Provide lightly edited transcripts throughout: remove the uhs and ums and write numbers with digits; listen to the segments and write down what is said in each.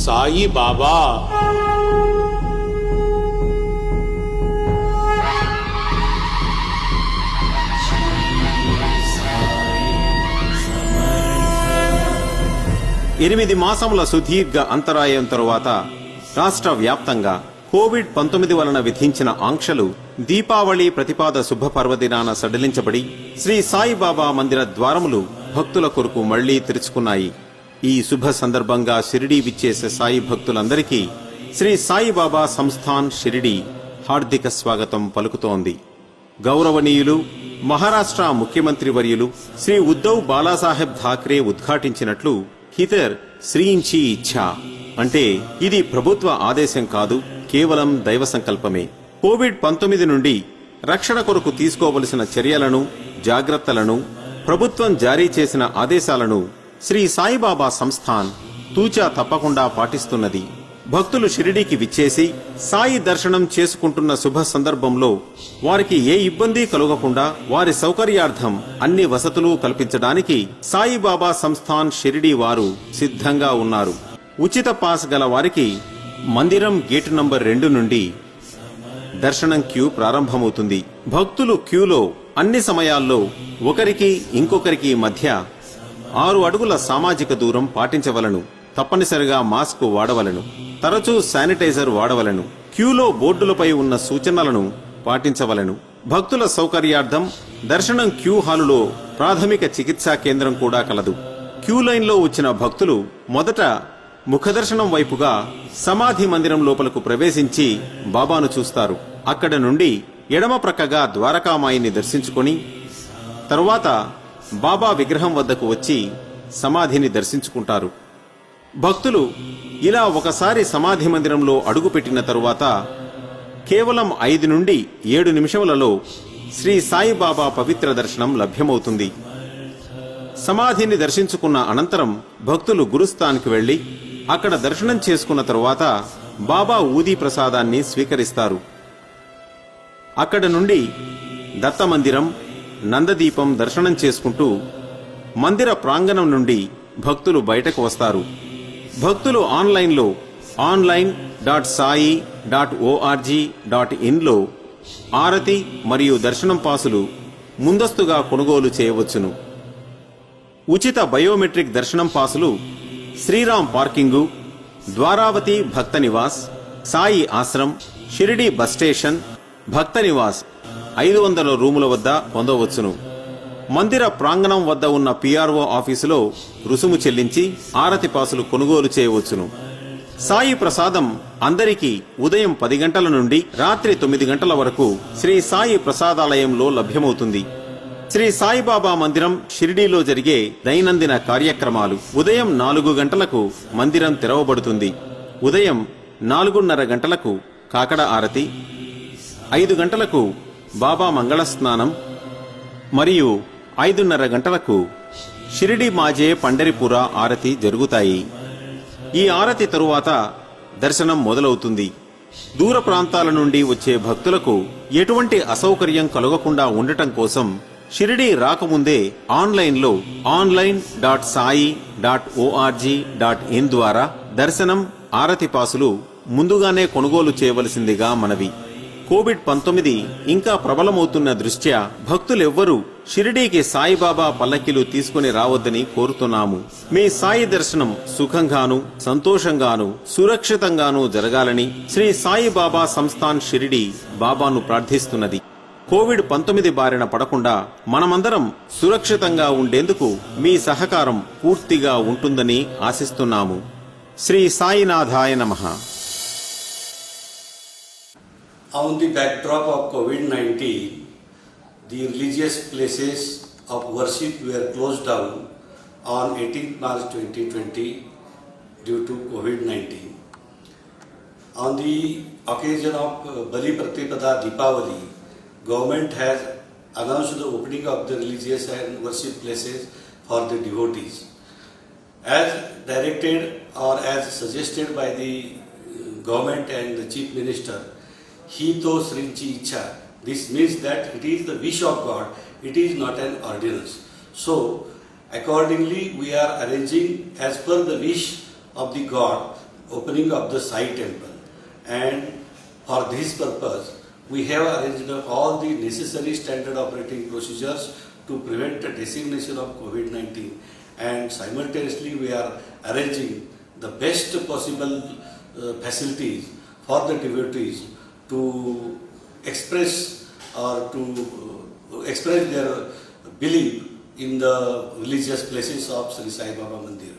సాయి బాబా. ఎనిమిది మాసముల సుదీర్ఘ అంతరాయం తరువాత రాష్ట్ర వ్యాప్తంగా కోవిడ్-19 వలన విధించిన ఆంక్షలు దీపావళి ప్రతిపాద శుభ పర్వదినాన సడలించబడి శ్రీ సాయిబాబా మందిర ద్వారములు భక్తుల కొరకు మళ్లీ తెరుచుకున్నాయి. ఈ శుభ సందర్భంగా షిరిడీ విచ్చేసే సాయి భక్తులందరికీ శ్రీ సాయిబాబా సంస్థాన్ షిరిడీ హార్దిక స్వాగతం పలుకుతోంది. గౌరవనీయులు మహారాష్ట్ర ముఖ్యమంత్రి వర్యులు శ్రీ ఉద్ధవ్ బాలాసాహెబ్ ఠాక్రే ఉద్ఘాటించినట్లు హితర్ శ్రీంచి ఇచ్ఛా అంటే ఇది ప్రభుత్వ ఆదేశం కాదు, కేవలం దైవ సంకల్పమే. కోవిడ్-19 నుండి రక్షణ కొరకు తీసుకోవలసిన చర్యలను, జాగ్రత్తలను ప్రభుత్వం జారీ చేసిన ఆదేశాలను శ్రీ సాయిబాబా సంస్థాన్ తూచా తప్పకుండా పాటిస్తున్నది. భక్తులు షిరిడీకి విచ్చేసి సాయి దర్శనం చేసుకుంటున్న శుభ సందర్భంలో వారికి ఏ ఇబ్బంది కలుగకుండా వారి సౌకర్యార్థం అన్ని వసతులు కల్పించడానికి సాయిబాబా సంస్థాన్ షిరిడీ వారు సిద్ధంగా ఉన్నారు. ఉచిత పాస్ గల వారికి మందిరం గేటు నంబర్ 2 నుండి దర్శనం క్యూ ప్రారంభమవుతుంది. భక్తులు క్యూలో అన్ని సమయాల్లో ఒకరికి ఇంకొకరికి మధ్య 6 అడుగుల సామాజిక దూరం పాటించవలను. తప్పనిసరిగా మాస్క్ వాడవలను. తరచూ శానిటైజర్ వాడవలను. క్యూలో బోర్డులపై ఉన్న సూచనలను పాటించవలను. భక్తుల సౌకర్యార్థం దర్శనం క్యూ హాలులో ప్రాథమిక చికిత్సా కేంద్రం కూడా కలదు. క్యూ లైన్లో వచ్చిన భక్తులు మొదట ముఖదర్శనం వైపుగా సమాధి మందిరం లోపలకు ప్రవేశించి బాబాను చూస్తారు. అక్కడ నుండి ఎడమ ప్రక్కగా ద్వారకామాయిని దర్శించుకొని తరువాత బాబా విగ్రహం వద్దకు వచ్చి సమాధిని దర్శించుకుంటారు. భక్తులు ఇలా ఒకసారి సమాధి మందిరంలో అడుగుపెట్టిన తరువాత కేవలం 5 నుండి 7 నిమిషములలో శ్రీ సాయిబాబా పవిత్ర దర్శనం లభ్యమవుతుంది. సమాధిని దర్శించుకున్న అనంతరం భక్తులు గురుస్థాన్కి వెళ్లి అక్కడ దర్శనం చేసుకున్న తరువాత బాబా ఊదీ ప్రసాదాన్ని స్వీకరిస్తారు. అక్కడ నుండి దత్తమందిరం, నందదీపం దర్శనం చేసుకుంటూ మందిర ప్రాంగణం నుండి భక్తులు బయటకు వస్తారు. భక్తులు ఆన్లైన్లో online.sai.org.in లో ఆరతి మరియు దర్శనం పాసులు ముందస్తుగా కొనుగోలు చేయవచ్చును. ఉచిత బయోమెట్రిక్ దర్శనం పాసులు శ్రీరామ్ పార్కింగు, ద్వారావతి భక్త నివాస్, సాయి ఆశ్రమ్, షిరిడీ బస్ స్టేషన్, భక్త నివాస్ 500 రూముల వద్ద పొందవచ్చును. మందిర ప్రాంగణం వద్ద ఉన్న PRO ఆఫీసులో రుసుము చెల్లించి ఆరతి పాసులు కొనుగోలు చేయవచ్చును. సాయి ప్రసాదం అందరికీ ఉదయం 10 గంటల నుండి రాత్రి 9 గంటల వరకు శ్రీ సాయి ప్రసాదాలయంలో లభ్యమవుతుంది. శ్రీ సాయిబాబా మందిరం షిరిడీలో జరిగే దైనందిన కార్యక్రమాలు: ఉదయం 4 గంటలకు మందిరం తెరవబడుతుంది. ఉదయం 4:30 గంటలకు కాకడ ఆరతి, 5 గంటలకు బాబా మంగళ స్నానం మరియు 5:30 గంటలకు షిరిడీ మాజే పండరిపుర ఆరతి జరుగుతాయి. ఈ ఆరతి తరువాత దర్శనం మొదలవుతుంది. దూర ప్రాంతాల నుండి వచ్చే భక్తులకు ఎటువంటి అసౌకర్యం కలగకుండా ఉండటం కోసం షిరిడీ రాకముందే ఆన్లైన్లో online.sai.org.in ద్వారా దర్శనం, ఆరతి పాసులు ముందుగానే కొనుగోలు చేయవలసిందిగా మనవి. కోవిడ్-19 ఇంకా ప్రబలమవుతున్న దృష్ట్యా భక్తులెవ్వరూ షిరిడీకి సాయిబాబా పల్లకిలు తీసుకుని రావద్దని కోరుతున్నాము. మీ సాయి దర్శనం సుఖంగాను, సంతోషంగాను, సురక్షితంగాను జరగాలని శ్రీ సాయిబాబా సంస్థాన్ షిరిడీ బాబాను ప్రార్థిస్తున్నది. కోవిడ్-19 బారిన పడకుండా మనమందరం సురక్షితంగా ఉండేందుకు మీ సహకారం పూర్తిగా ఉంటుందని ఆశిస్తున్నాము. శ్రీ సాయినాథాయ నమః. On the backdrop of COVID-19, the religious places of worship were closed down on 18th March 2020 due to COVID-19. On the occasion of Bali Pratipada Deepavali, government has announced the opening of the religious and worship places for the devotees. As directed or as suggested by the government and the Chief Minister, Hito Srinchi Icha. This means that it is the wish of God, it is not an ordinance. So, accordingly, we are arranging as per the wish of the God opening of the Sai temple, and for this purpose we have arranged all the necessary standard operating procedures to prevent the dissemination of COVID-19, and simultaneously we are arranging the best possible facilities for the devotees to express or to express their belief in the religious places of Sri Sai Baba Mandir.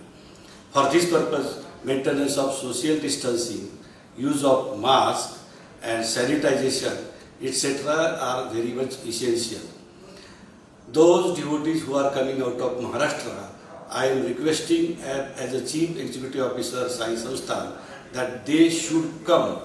For this purpose, maintenance of social distancing, use of mask and sanitization, etc. are very much essential. Those devotees who are coming out of Maharashtra, I am requesting as a Chief Executive Officer Sai Sansthan that they should come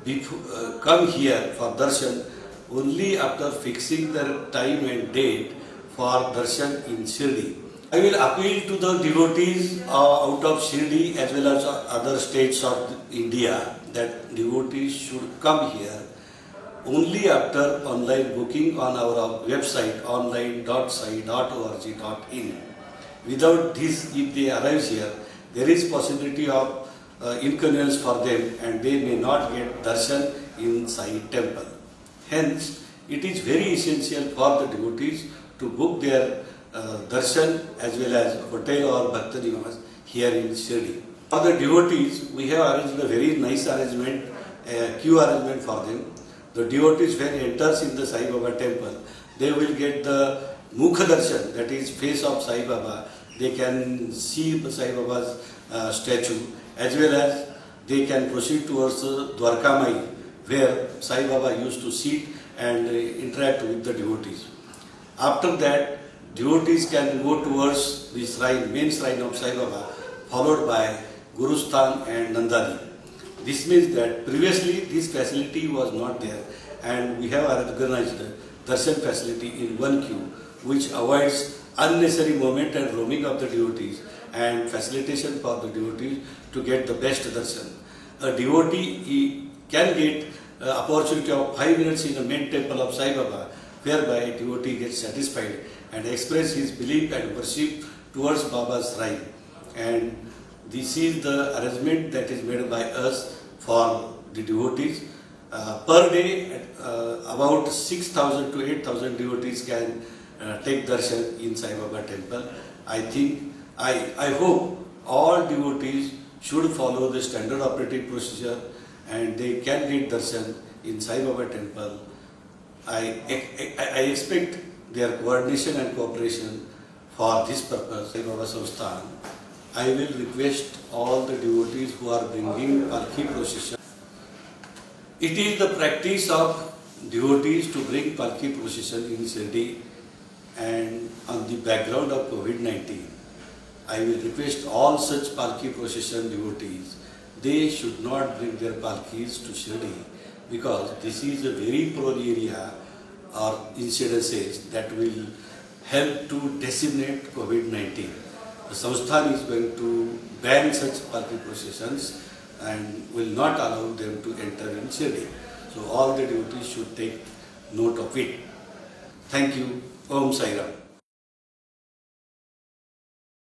here for darshan only after fixing their time and date for darshan in Shirdi. I will appeal to the devotees out of Shirdi as well as other states of India that devotees should come here only after online booking on our website online.sai.org.in. Without this, if they arrive here, there is possibility of inconvenience for them and they may not get darshan in Sai temple. Hence, it is very essential for the devotees to book their darshan as well as hotel or bhakta niwas here in Shirdi. For the devotees, we have arranged a very nice arrangement, queue arrangement for them. The devotees when enters in the Sai Baba temple, they will get the Mukha darshan, that is face of Sai Baba. They can see Sai Baba's statue, as well as they can proceed towards Dwarka Mai, where Sai Baba used to sit and interact with the devotees. After that, devotees can go towards the shrine, main shrine of Sai Baba, followed by Gurusthan and Nandani. This means that previously this facility was not there, and we have organized darshan facility in one queue, which avoids unnecessary movement and roaming of the devotees and facilitation for the devotees to get the best darshan. A devotee can get opportunity of 5 minutes in the main temple of Sai Baba, whereby a devotee gets satisfied and express his belief and worship towards Baba's shrine. And this is the arrangement that is made by us for the devotees. Per day, about 6,000 to 8,000 devotees can take darshan in Sai Baba temple. I hope all devotees should follow the standard operating procedure and they can get darshan in Sai Baba temple. I expect their coordination and cooperation for this purpose. Sai Baba Sansthan, I will request all the devotees who are bringing Palki procession. It is the practice of devotees to bring Palki procession in Shirdi, and on the background of COVID-19, I will request all such Palki procession devotees, they should not bring their Palkis to Shirdi, because this is a very prone area or incidences that will help to disseminate COVID-19. The Sansthan is going to ban such Palki processions and will not allow them to enter in Shirdi. So all the devotees should take note of it. Thank you. Om Sai Ram.